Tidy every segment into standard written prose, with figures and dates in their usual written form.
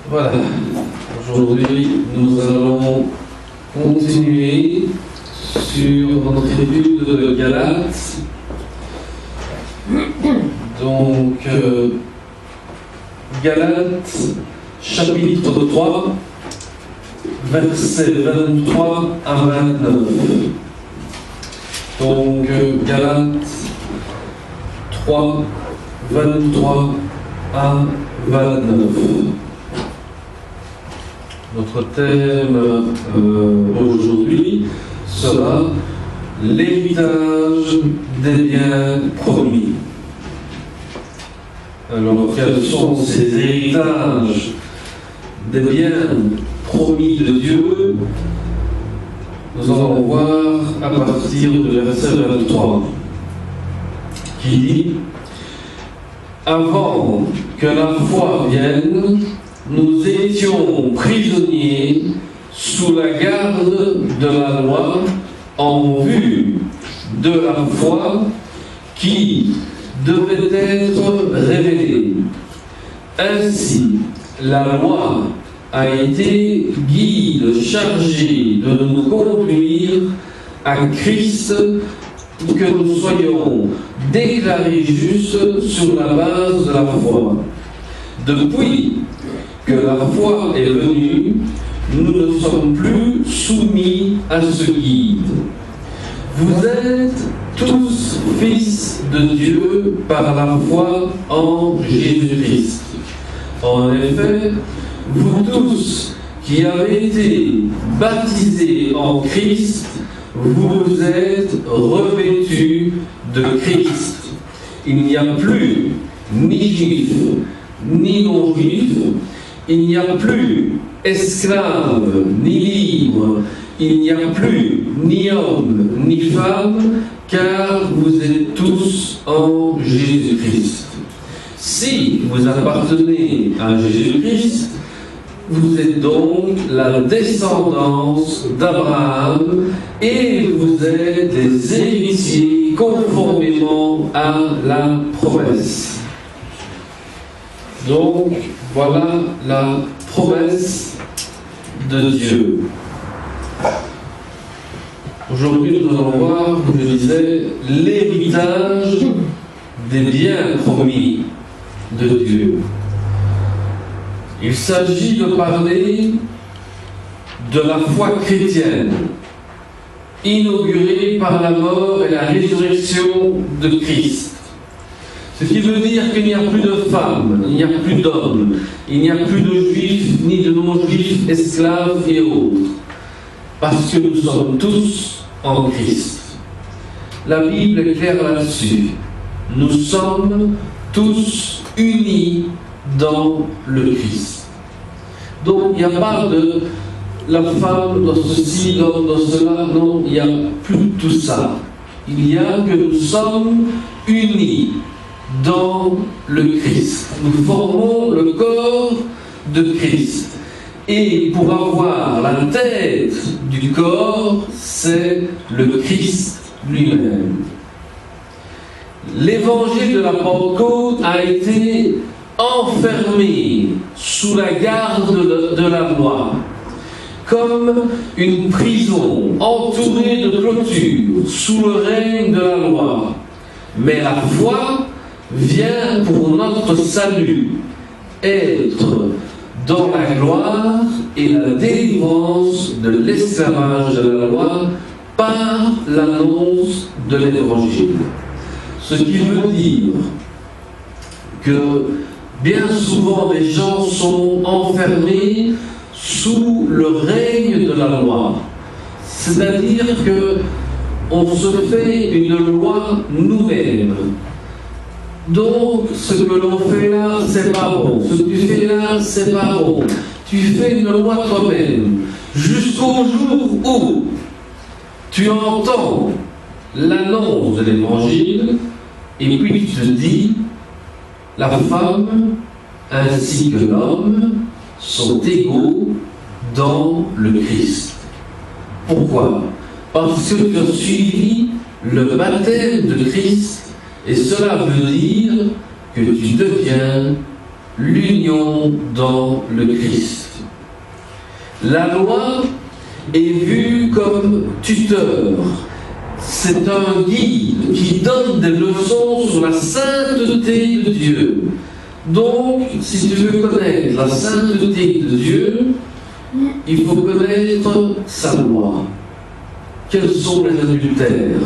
Voilà, aujourd'hui nous allons continuer sur notre étude de Galates. Donc, Galates, chapitre 3, versets 23 à 29. Donc, Galates 3, 23 à 29. Notre thème aujourd'hui sera l'héritage des biens promis. Alors, quels sont ces héritages des biens promis de Dieu? Nous allons voir à partir du verset 23, qui dit: avant que la foi vienne, nous étions prisonniers sous la garde de la loi en vue de la foi qui devait être révélée. Ainsi, la loi a été guide chargée de nous conduire à Christ pour que nous soyons déclarés justes sur la base de la foi. Depuis que la foi est venue, nous ne sommes plus soumis à ce guide. Vous êtes tous fils de Dieu par la foi en Jésus-Christ. En effet, vous tous qui avez été baptisés en Christ, vous êtes revêtus de Christ. Il n'y a plus ni juif, ni non-juif, il n'y a plus esclave, ni libre, il n'y a plus ni homme, ni femme, car vous êtes tous en Jésus-Christ. Si vous appartenez à Jésus-Christ, vous êtes donc la descendance d'Abraham et vous êtes des héritiers conformément à la promesse. Donc, voilà la promesse de Dieu. Aujourd'hui, nous allons voir, comme je disais, l'héritage des biens promis de Dieu. Il s'agit de parler de la foi chrétienne, inaugurée par la mort et la résurrection de Christ. Ce qui veut dire qu'il n'y a plus de femmes, il n'y a plus d'hommes, il n'y a plus de juifs, ni de non-juifs, esclaves et autres. Parce que nous sommes tous en Christ. La Bible est claire là-dessus. Nous sommes tous unis dans le Christ. Donc il n'y a pas de la femme dans ceci, l'homme dans cela, non, il n'y a plus tout ça. Il y a que nous sommes unis dans le Christ. Nous formons le corps de Christ. Et pour avoir la tête du corps, c'est le Christ lui-même. L'évangile de la Pentecôte a été enfermé sous la garde de la loi, comme une prison entourée de clôtures sous le règne de la loi. Mais la foi vient pour notre salut, être dans la gloire et la délivrance de l'esclavage de la loi par l'annonce de l'Évangile. Ce qui veut dire que bien souvent les gens sont enfermés sous le règne de la loi. C'est-à-dire qu'on se fait une loi nous-mêmes. Donc, ce que l'on fait là, c'est pas bon. Ce que tu fais là, c'est pas bon. Tu fais une loi toi-même. Jusqu'au jour où tu entends l'annonce de l'Évangile, et puis tu te dis, la femme ainsi que l'homme sont égaux dans le Christ. Pourquoi? Parce que tu as suivi le baptême de Christ, et cela veut dire que tu deviens l'union dans le Christ. La loi est vue comme tuteur. C'est un guide qui donne des leçons sur la sainteté de Dieu. Donc, si tu veux connaître la sainteté de Dieu, il faut connaître sa loi. Quels sont les adultères?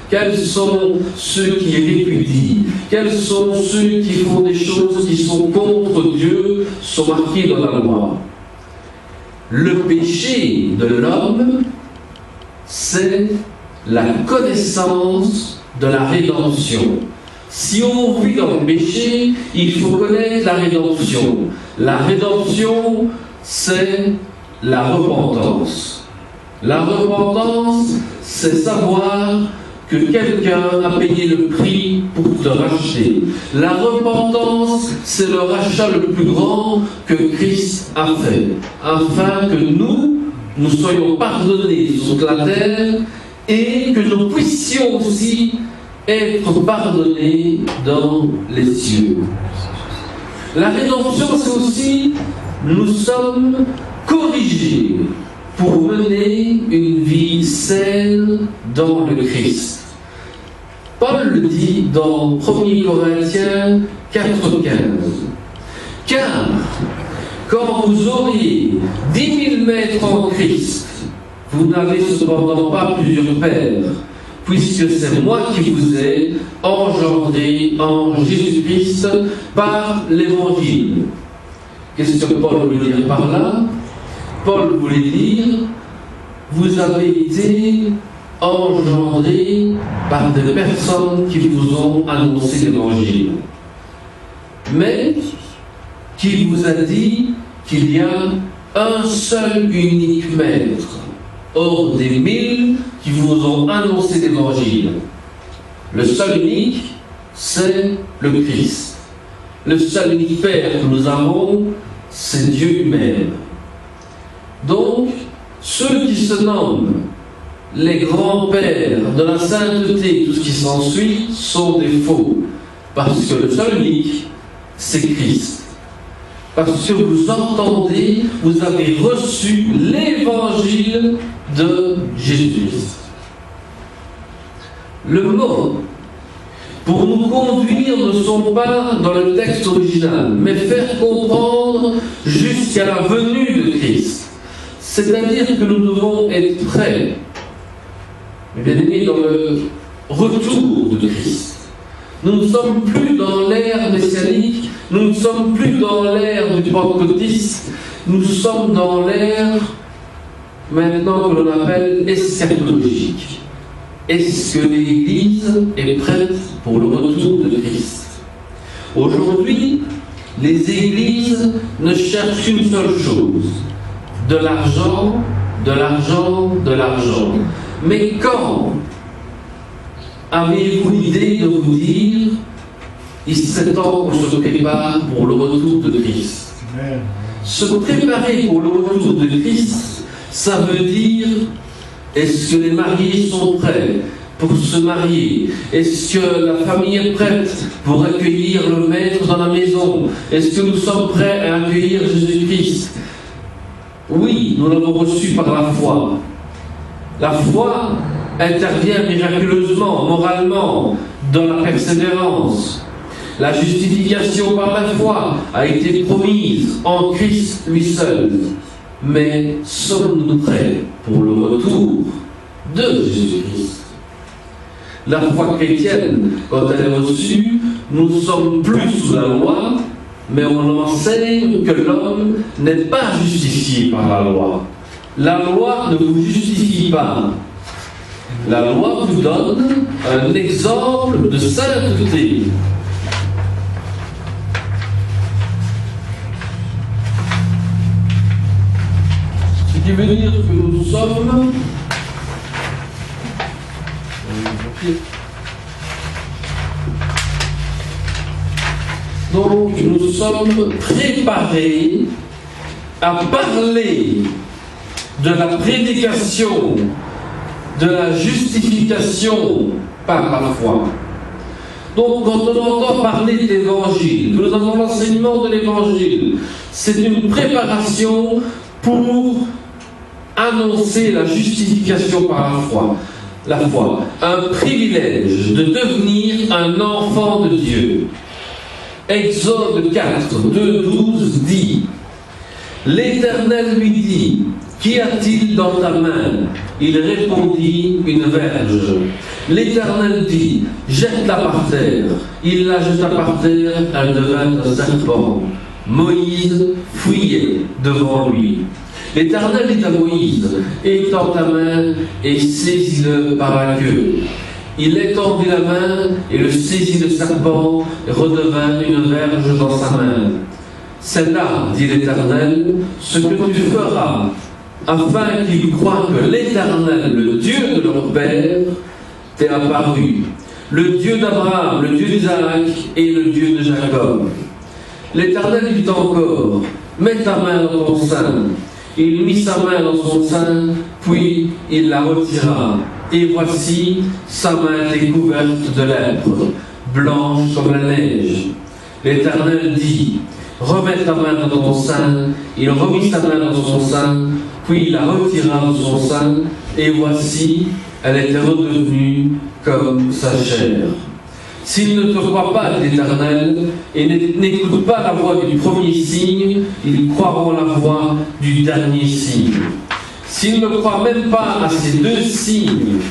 Quels sont ceux qui répudient? Quels sont ceux qui font des choses qui sont contre Dieu, sont marqués dans la loi? Le péché de l'homme, c'est la connaissance de la rédemption. Si on vit dans le péché, il faut connaître la rédemption. La rédemption, c'est la repentance. La repentance, c'est savoir que quelqu'un a payé le prix pour te racheter. La repentance, c'est le rachat le plus grand que Christ a fait, afin que nous soyons pardonnés sur la terre et que nous puissions aussi être pardonnés dans les cieux. La rédemption, c'est aussi, nous sommes corrigés pour mener une vie saine dans le Christ. Paul le dit dans 1 Corinthiens 4,15. Car quand vous auriez 10 000 maîtres en Christ, vous n'avez cependant pas plusieurs pères, puisque c'est moi qui vous ai engendré en Jésus-Christ par l'Évangile. Qu'est-ce que Paul voulait dire par là? Paul voulait dire, vous avez été engendrés par des personnes qui vous ont annoncé l'Évangile, mais qui vous a dit qu'il y a un seul unique maître, hors des 1000 qui vous ont annoncé l'Évangile. Le seul unique, c'est le Christ. Le seul unique Père que nous avons, c'est Dieu lui-même. Donc, ceux qui se nomment les grands-pères de la sainteté, tout ce qui s'ensuit, sont des faux. Parce que le seul unique, c'est Christ. Parce que vous entendez, vous avez reçu l'évangile de Jésus-Christ. Le mot pour nous conduire ne sont pas dans le texte original, mais faire comprendre jusqu'à la venue de Christ. C'est-à-dire que nous devons être prêts, bien aimés, dans le retour de Christ. Nous ne sommes plus dans l'ère messianique, nous ne sommes plus dans l'ère du pentecôtiste, nous sommes dans l'ère maintenant que l'on appelle eschatologique. Est-ce que l'Église est prête pour le retour de Christ? Aujourd'hui, les églises ne cherchent qu'une seule chose: de l'argent, de l'argent, de l'argent. Mais quand avez-vous l'idée de vous dire, il serait temps qu'on se prépare pour le retour de Christ? Se préparer pour le retour de Christ, ça veut dire, est-ce que les mariés sont prêts pour se marier? Est-ce que la famille est prête pour accueillir le maître dans la maison? Est-ce que nous sommes prêts à accueillir Jésus-Christ? Oui, nous l'avons reçu par la foi. La foi intervient miraculeusement, moralement, dans la persévérance. La justification par la foi a été promise en Christ lui seul. Mais sommes-nous prêts pour le retour de Jésus-Christ? La foi chrétienne, quand elle est reçue, nous ne sommes plus sous la loi, mais on enseigne que l'homme n'est pas justifié par la loi. La loi ne vous justifie pas. La loi vous donne un exemple de sainteté. Ce qui veut dire que nous sommes donc nous sommes préparés à parler de la prédication, de la justification par la foi. Donc, quand on entend parler de l'Évangile, que nous avons l'enseignement de l'Évangile, c'est une préparation pour annoncer la justification par la foi. Un privilège de devenir un enfant de Dieu. Exode 4, 2, 12 dit: L'Éternel lui dit: Qu'y a-t-il dans ta main? Il répondit: Une verge. L'Éternel dit: Jette-la par terre. Il la jeta par terre, elle devint un serpent. Moïse fouillait devant lui. L'Éternel dit à Moïse: Étends ta main et saisis-le par la queue. Il étendit la main et le saisit le serpent et redevint une verge dans sa main. C'est là, dit l'Éternel, ce que tu feras, afin qu'ils croient que l'Éternel, le Dieu de leur père, t'est apparu, le Dieu d'Abraham, le Dieu d'Isaac et le Dieu de Jacob. L'Éternel dit encore: Mets ta main dans ton sein. Il mit sa main dans son sein, puis il la retira. Et voici, sa main était couverte de lèpre, blanche comme la neige. L'Éternel dit: Remets ta main dans ton sein. Il remit sa main dans son sein, puis il la retira de son sein, et voici, elle était redevenue comme sa chair. S'ils ne te croient pas, dit l'Éternel, et n'écoutent pas la voix du premier signe, ils croiront la voix du dernier signe. S'ils ne croient même pas à ces deux signes,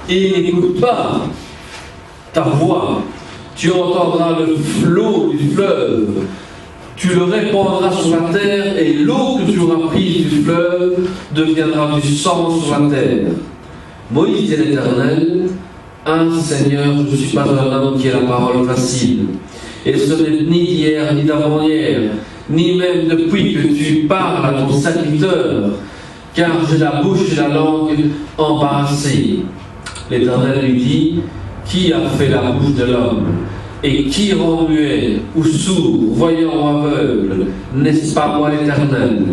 et n'écoutent pas ta voix, tu entendras le flot du fleuve, tu le répandras sur la terre, et l'eau que tu auras prise du fleuve deviendra du sang sur la terre. Moïse dit à l'Éternel: Ah Seigneur, je ne suis pas un homme qui ait la parole facile, et ce n'est ni d'hier ni d'avant-hier, ni même depuis que tu parles à ton serviteur, car j'ai la bouche et la langue embarrassées. L'Éternel lui dit: Qui a fait la bouche de l'homme? Et qui rend muet ou sourd, voyant ou aveugle? N'est-ce pas moi l'Éternel?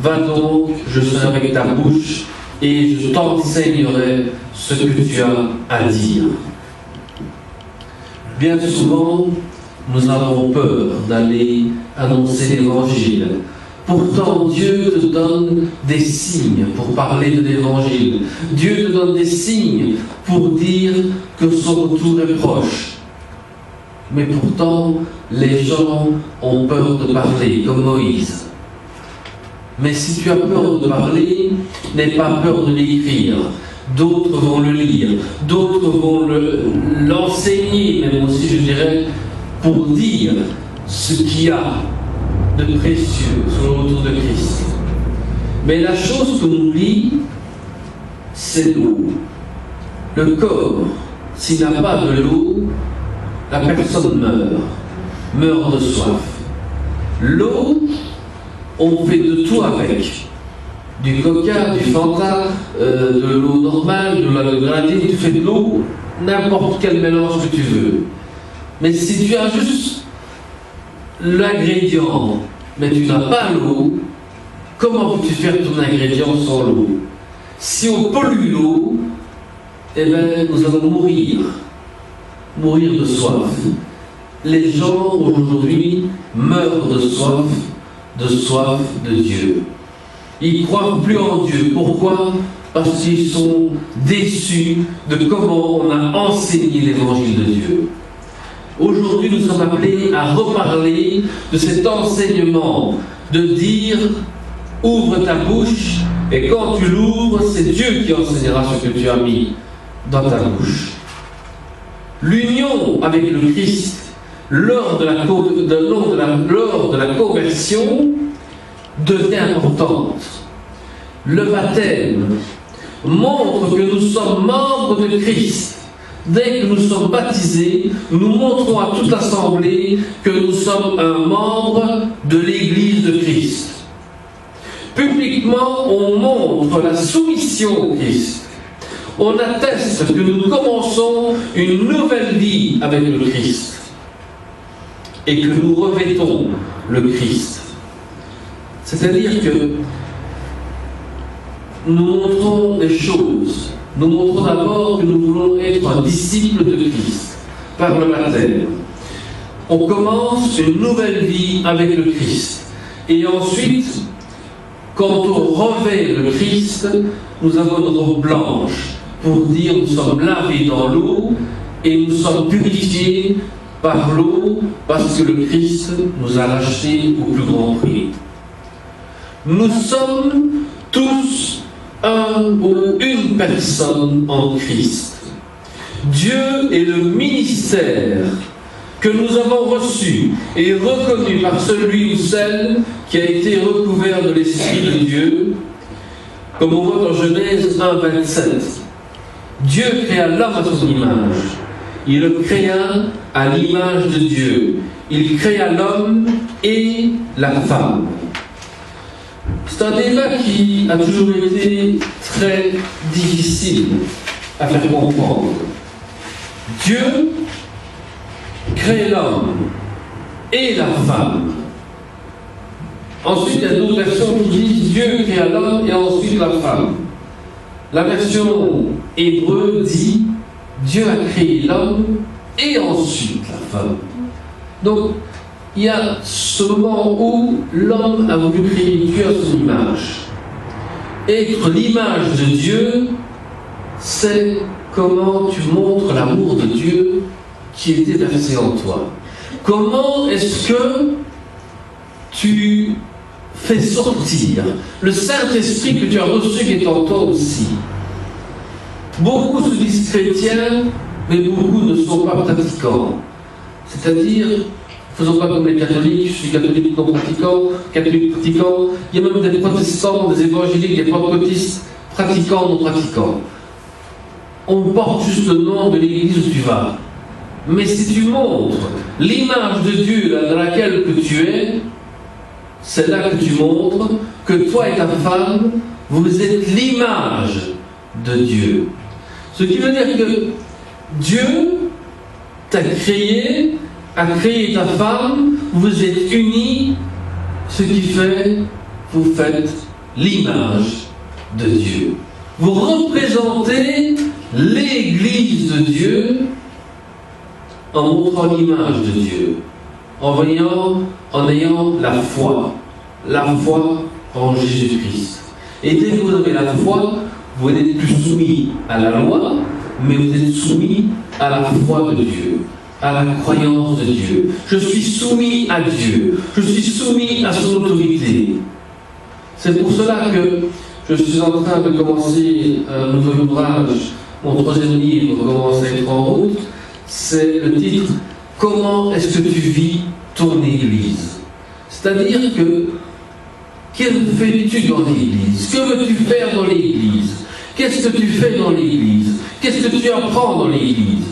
Va donc, je serai avec ta bouche, et je t'enseignerai ce que tu as à dire. Bien souvent, nous avons peur d'aller annoncer l'Évangile. Pourtant, Dieu te donne des signes pour parler de l'Évangile. Dieu te donne des signes pour dire que son retour est proche. Mais pourtant, les gens ont peur de parler, comme Moïse. Mais si tu as peur de parler, n'aie pas peur de l'écrire. D'autres vont le lire, d'autres vont l'enseigner, même aussi je dirais, pour dire ce qu'il y a de précieux sur le retour de Christ. Mais la chose qu'on oublie, c'est l'eau. Le corps, s'il n'a pas de l'eau, la personne meurt de soif. L'eau, on fait de tout avec. Du coca, du Fanta, de l'eau normale, de la grenadine, tu fais de l'eau, n'importe quel mélange que tu veux. Mais si tu as juste l'ingrédient, mais tu n'as pas l'eau, comment peux-tu faire ton ingrédient sans l'eau? Si on pollue l'eau, eh bien, nous allons mourir de soif. Les gens aujourd'hui meurent de soif de Dieu. Ils ne croient plus en Dieu. Pourquoi? Parce qu'ils sont déçus de comment on a enseigné l'évangile de Dieu. Aujourd'hui, nous sommes appelés à reparler de cet enseignement, de dire: ouvre ta bouche, et quand tu l'ouvres, c'est Dieu qui enseignera ce que tu as mis dans ta bouche. L'union avec le Christ lors de la conversion devient importante. Le baptême montre que nous sommes membres de Christ. Dès que nous sommes baptisés, nous montrons à toute l'assemblée que nous sommes un membre de l'Église de Christ. Publiquement, on montre la soumission au Christ. On atteste que nous commençons une nouvelle vie avec le Christ et que nous revêtons le Christ. C'est-à-dire que nous montrons des choses nous montrons d'abord que nous voulons être un disciple de Christ par le baptême. On commence une nouvelle vie avec le Christ. Et ensuite, quand on revêt le Christ, nous avons une robe blanche pour dire nous sommes lavés dans l'eau et nous sommes purifiés par l'eau parce que le Christ nous a rachetés au plus grand prix. Nous sommes tous un ou une personne en Christ. Dieu est le ministère que nous avons reçu et reconnu par celui ou celle qui a été recouvert de l'Esprit de Dieu, comme on voit dans Genèse 1, 27. Dieu créa l'homme à son image. Il le créa à l'image de Dieu. Il créa l'homme et la femme. C'est un débat qui a toujours été très difficile à faire comprendre. Dieu crée l'homme et la femme. Ensuite, il y a d'autres versions qui disent Dieu créa l'homme et ensuite la femme. La version hébreu dit Dieu a créé l'homme et ensuite la femme. Donc, il y a ce moment où l'homme a voulu créer Dieu à son image. Être l'image de Dieu, c'est comment tu montres l'amour de Dieu qui était versé en toi. Comment est-ce que tu fais sortir le Saint-Esprit que tu as reçu qui est en toi aussi? Beaucoup se disent chrétiens, mais beaucoup ne sont pas pratiquants. C'est-à-dire, faisons pas comme les catholiques, je suis catholique non pratiquant, catholique pratiquant, il y a même des protestants, des évangéliques, des pentecôtistes, pratiquants, non pratiquants. On porte juste le nom de l'église où tu vas. Mais si tu montres l'image de Dieu dans laquelle que tu es, c'est là que tu montres que toi et ta femme, vous êtes l'image de Dieu. Ce qui veut dire que Dieu t'a créé, a créé ta femme, vous êtes unis, ce qui fait, vous faites l'image de Dieu. Vous représentez l'Église de Dieu en montrant l'image de Dieu, en ayant la foi en Jésus-Christ. Et dès que vous avez la foi, vous n'êtes plus soumis à la loi, mais vous êtes soumis à la foi de Dieu, à la croyance de Dieu. Je suis soumis à Dieu, je suis soumis à son autorité. C'est pour cela que je suis en train de commencer un nouvel ouvrage, mon troisième livre commence à être en route. C'est le titre « Comment est-ce que tu vis ton Église ?» C'est-à-dire que, que fais-tu dans l'Église? Que veux-tu faire dans l'Église? Qu'est-ce que tu fais dans l'Église? Qu'est-ce que tu apprends dans l'Église?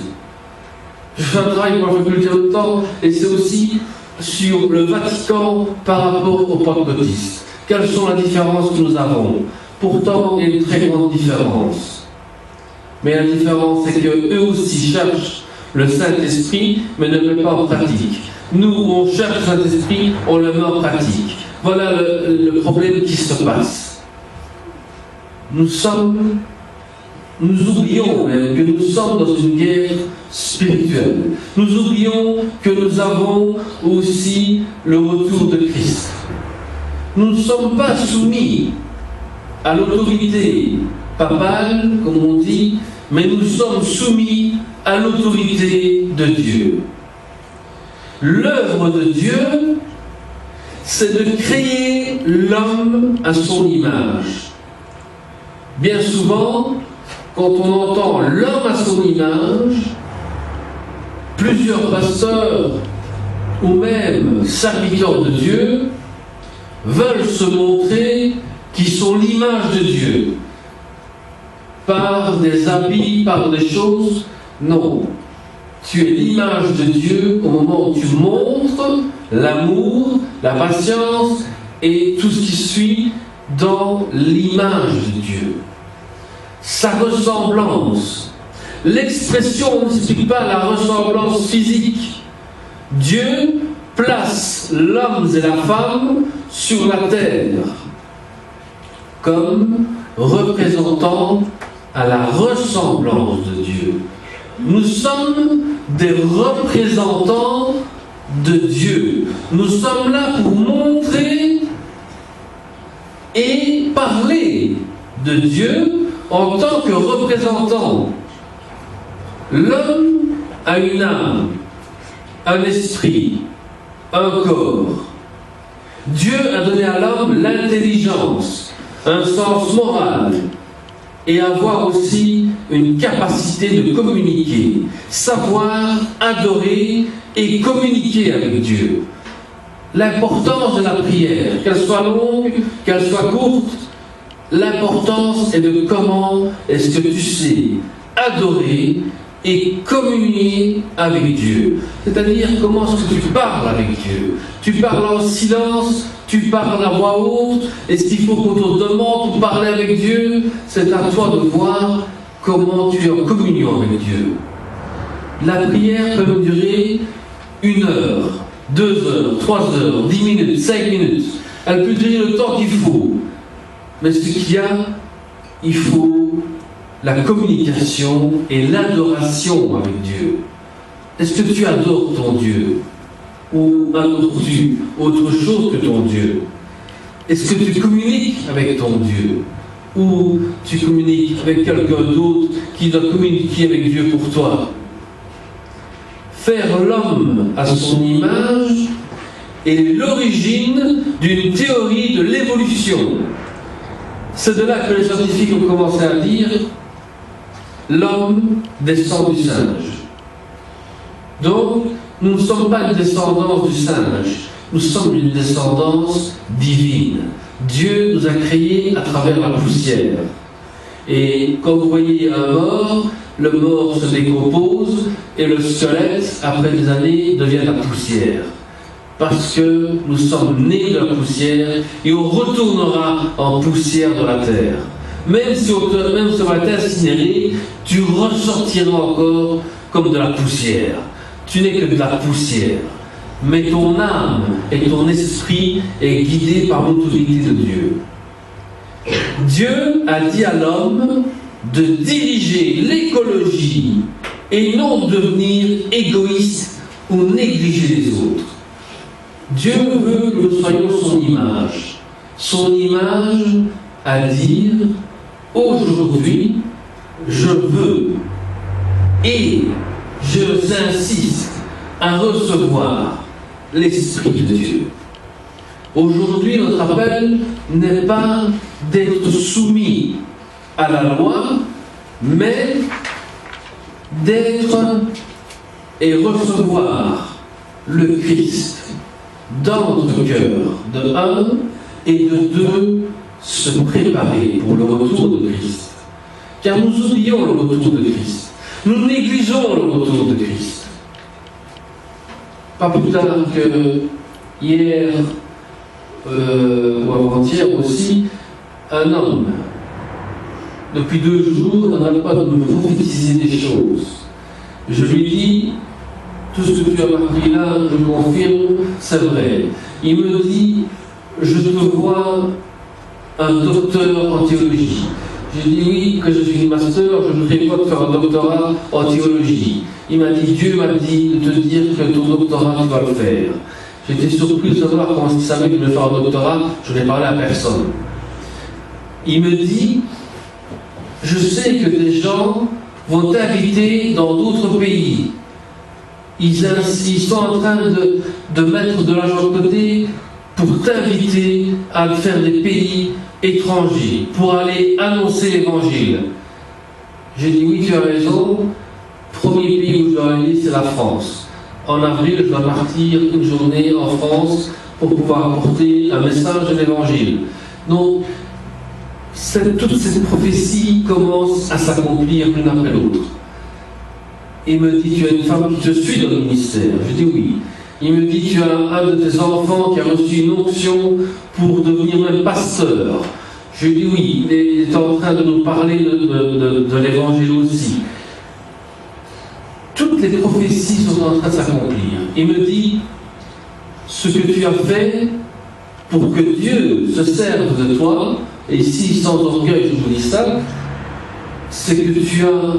Je fais un travail pour la faculté de temps, et c'est aussi sur le Vatican par rapport aux pentecôtistes. Quelles sont les différences que nous avons? Pourtant, il y a une très grande différence. Mais la différence, c'est qu'eux aussi cherchent le Saint-Esprit, mais ne le met pas en pratique. Nous, on cherche le Saint-Esprit, on le met en pratique. Voilà le problème qui se passe. Nous oublions même que nous sommes dans une guerre spirituelle. Nous oublions que nous avons aussi le retour de Christ. Nous ne sommes pas soumis à l'autorité papale, comme on dit, mais nous sommes soumis à l'autorité de Dieu. L'œuvre de Dieu, c'est de créer l'homme à son image. Bien souvent, quand on entend l'homme à son image, plusieurs pasteurs ou même serviteurs de Dieu veulent se montrer qu'ils sont l'image de Dieu. Par des habits, par des choses. Non. Tu es l'image de Dieu au moment où tu montres l'amour, la patience et tout ce qui suit dans l'image de Dieu. Sa ressemblance. L'expression n'explique pas la ressemblance physique. Dieu place l'homme et la femme sur la terre comme représentant à la ressemblance de Dieu. Nous sommes des représentants de Dieu. Nous sommes là pour montrer et parler de Dieu en tant que représentants. L'homme a une âme, un esprit, un corps. Dieu a donné à l'homme l'intelligence, un sens moral et avoir aussi une capacité de communiquer, savoir adorer et communiquer avec Dieu. L'importance de la prière, qu'elle soit longue, qu'elle soit courte, l'importance est de comment est-ce que tu sais adorer et communier avec Dieu. C'est-à-dire comment est-ce que tu parles avec Dieu. Tu parles en silence, tu parles à voix haute. Est-ce qu'il faut qu'on te demande pour parler avec Dieu? C'est à toi de voir comment tu es en communion avec Dieu. La prière peut me durer 1 heure, 2 heures, 3 heures, 10 minutes, 5 minutes. Elle peut durer le temps qu'il faut. Mais ce qu'il y a, il faut la communication et l'adoration avec Dieu. Est-ce que tu adores ton Dieu? Ou adores-tu autre chose que ton Dieu? Est-ce que tu communiques avec ton Dieu? Ou tu communiques avec quelqu'un d'autre qui doit communiquer avec Dieu pour toi? Faire l'homme à son image est l'origine d'une théorie de l'évolution. C'est de là que les scientifiques ont commencé à dire l'homme descend du singe. Donc, nous ne sommes pas une descendance du singe, nous sommes une descendance divine. Dieu nous a créés à travers la poussière. Et quand vous voyez un mort, le mort se décompose et le squelette, après des années, devient la poussière. Parce que nous sommes nés de la poussière et on retournera en poussière de la terre. Même si on va t'incinérer, tu ressortiras encore comme de la poussière. Tu n'es que de la poussière. Mais ton âme et ton esprit est guidé par l'autorité de Dieu. Dieu a dit à l'homme de diriger l'écologie et non devenir égoïste ou négliger les autres. Dieu veut que nous soyons son image. Son image à dire aujourd'hui, je veux et j'insiste à recevoir l'Esprit de Dieu. Aujourd'hui, notre appel n'est pas d'être soumis à la loi, mais d'être et recevoir le Christ dans notre cœur, de 1, et de 2, se préparer pour le retour de Christ. Car nous oublions le retour de Christ. Nous négligeons le retour de Christ. Pas plus tard que hier, ou avant-hier aussi, un homme, depuis 2 jours, n'arrête pas de me prophétiser des choses. Je lui dis, tout ce que tu as appris là, je confirme, c'est vrai. Il me dit, je te vois un docteur en théologie. J'ai dit oui, que je suis master, je ne voudrais pas faire un doctorat en théologie. Il m'a dit, Dieu m'a dit de te dire que ton doctorat, tu vas le faire. J'étais surpris de savoir comment il savait que je voulais faire un doctorat, je n'ai parlé à personne. Il me dit, je sais que des gens vont t'inviter dans d'autres pays. Ils sont en train de mettre de l'argent de côté pour t'inviter à faire des pays étrangers, pour aller annoncer l'évangile. J'ai dit oui, tu as raison. Premier pays où je dois aller, c'est la France. En avril, je dois partir une journée en France pour pouvoir apporter un message de l'évangile. Donc, toute cette prophétie commence à s'accomplir l'une après l'autre. Il me dit, tu as une femme qui te suit dans le ministère. Je dis oui. Il me dit, tu as un de tes enfants qui a reçu une onction pour devenir même pasteur. Je dis oui. Il est en train de nous parler de l'évangile aussi. Toutes les prophéties sont en train de s'accomplir. Il me dit, ce que tu as fait pour que Dieu se serve de toi, et ici, sans orgueil, je vous dis ça, c'est que tu as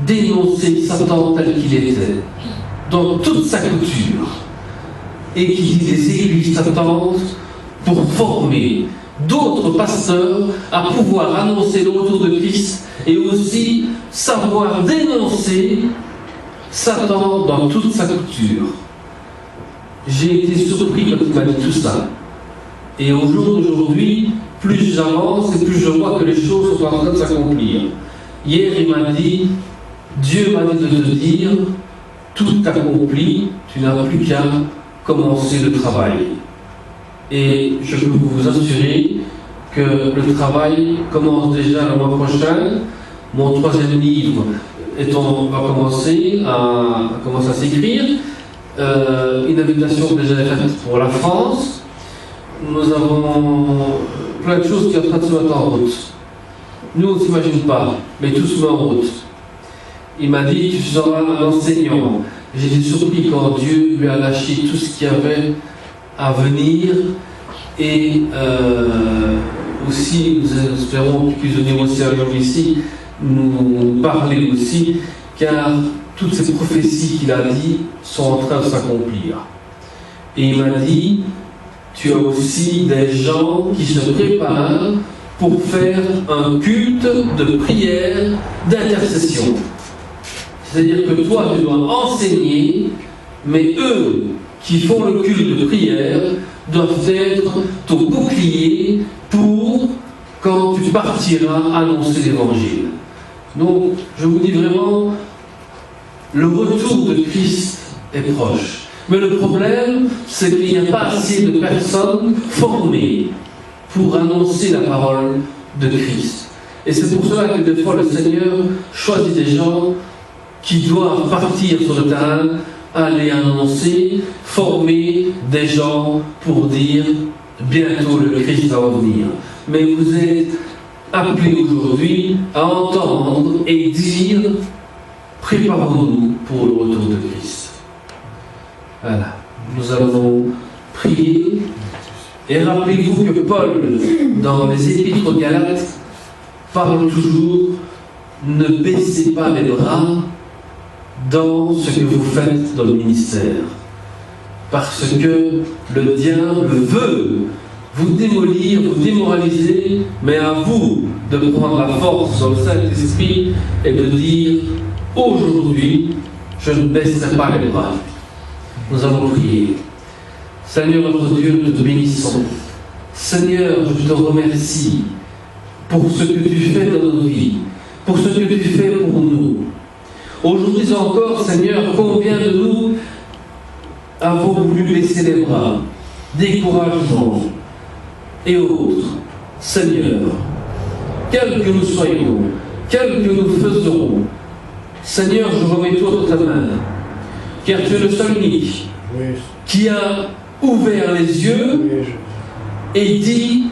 dénoncé Satan tel qu'il était, dans toute sa couture, et qu'il des églises s'attendent pour former d'autres pasteurs à pouvoir annoncer le retour de Christ et aussi savoir dénoncer Satan dans toute sa couture. J'ai été surpris quand il m'a dit tout ça. Et au jour d'aujourd'hui, plus j'avance et plus je vois que les choses sont en train de s'accomplir. Hier, il m'a dit, Dieu m'a dit de te dire, tout accompli, tu n'as plus qu'à commencer le travail. Et je peux vous assurer que le travail commence déjà le mois prochain. Mon 3e livre va commencer à s'écrire. Une invitation déjà faite pour la France. Nous avons plein de choses qui sont en train de se mettre en route. Nous, on ne s'imagine pas, mais tout se met en route. Il m'a dit, tu seras un enseignant. J'ai été surpris quand Dieu lui a lâché tout ce qu'il y avait à venir. Et aussi, nous espérons qu'il puisse venir aussi un jour ici, nous parler aussi, car toutes ces prophéties qu'il a dit sont en train de s'accomplir. Et il m'a dit, tu as aussi des gens qui se préparent pour faire un culte de prière, d'intercession. C'est-à-dire que toi, tu dois enseigner, mais eux qui font le culte de prière doivent être ton bouclier pour, quand tu partiras, annoncer l'Évangile. Donc, je vous dis vraiment, le retour de Christ est proche. Mais le problème, c'est qu'il n'y a pas assez de personnes formées pour annoncer la parole de Christ. Et c'est pour cela que des fois le Seigneur choisit des gens qui doivent partir sur le terrain, aller annoncer, former des gens pour dire bientôt le Christ va revenir. Mais vous êtes appelés aujourd'hui à entendre et dire préparons-nous pour le retour de Christ. Voilà. Nous allons prier. Et rappelez-vous que Paul, dans les Épîtres aux Galates, parle toujours ne baissez pas les bras dans ce que vous faites dans le ministère. Parce que le diable veut vous démolir, vous démoraliser, mais à vous de prendre la force dans le Saint-Esprit et de dire aujourd'hui, je ne baisserai pas les bras. Nous allons prier. Seigneur notre Dieu, nous te bénissons. Seigneur, je te remercie pour ce que tu fais dans nos vies, pour ce que tu fais pour nous. Aujourd'hui encore, Seigneur, combien de nous avons voulu baisser les bras, découragement et autres. Seigneur, quels que nous soyons, quel que nous faisons, Seigneur, je remets tout entre ta main, car tu es le seul unique qui a ouvert les yeux et dit,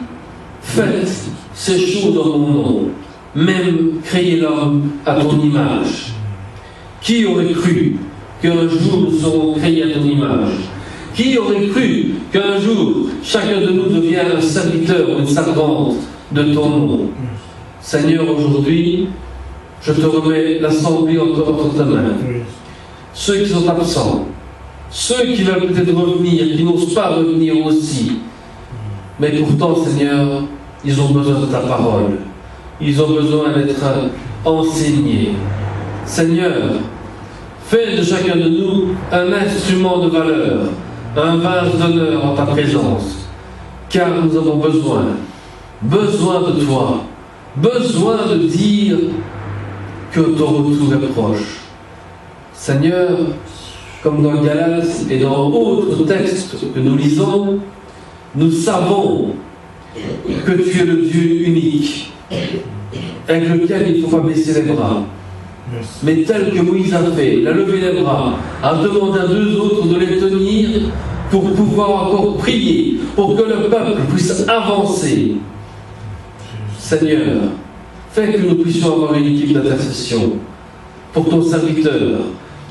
faites ces choses en mon nom, même créer l'homme à ton image. Qui aurait cru qu'un jour nous serons créés à ton image? Qui aurait cru qu'un jour chacun de nous devienne un serviteur ou une servante de ton nom? Seigneur, aujourd'hui, je te remets l'assemblée encore entre ta main. Ceux qui sont absents, ceux qui veulent peut-être revenir, qui n'osent pas revenir aussi. Mais pourtant, Seigneur, ils ont besoin de ta parole. Ils ont besoin d'être enseignés. Seigneur, fais de chacun de nous un instrument de valeur, un vase d'honneur en ta présence. Car nous avons besoin de toi, besoin de dire que ton retour est proche. Seigneur, comme dans Galates et dans d'autres textes que nous lisons, nous savons que tu es le Dieu unique, avec lequel il ne faut pas baisser les bras. Mais tel que Moïse a fait, il a levé les bras, a demandé à 2 autres de les tenir pour pouvoir encore prier, pour que le peuple puisse avancer. Seigneur, fais que nous puissions avoir une équipe d'intercession pour ton serviteur,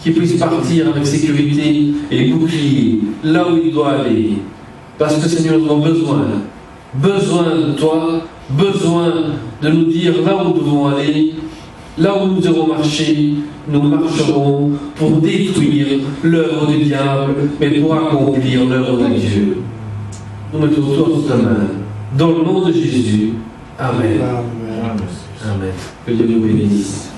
qui puisse partir avec sécurité et bouclier là où il doit aller. Parce que Seigneur, nous avons besoin de toi, besoin de nous dire là où nous devons aller, Là où nous irons marcher, nous marcherons pour détruire l'œuvre du diable, mais pour accomplir l'œuvre de Dieu. Nous mettons tous la main. Dans le nom de Jésus. Amen. Amen. Que Dieu nous bénisse.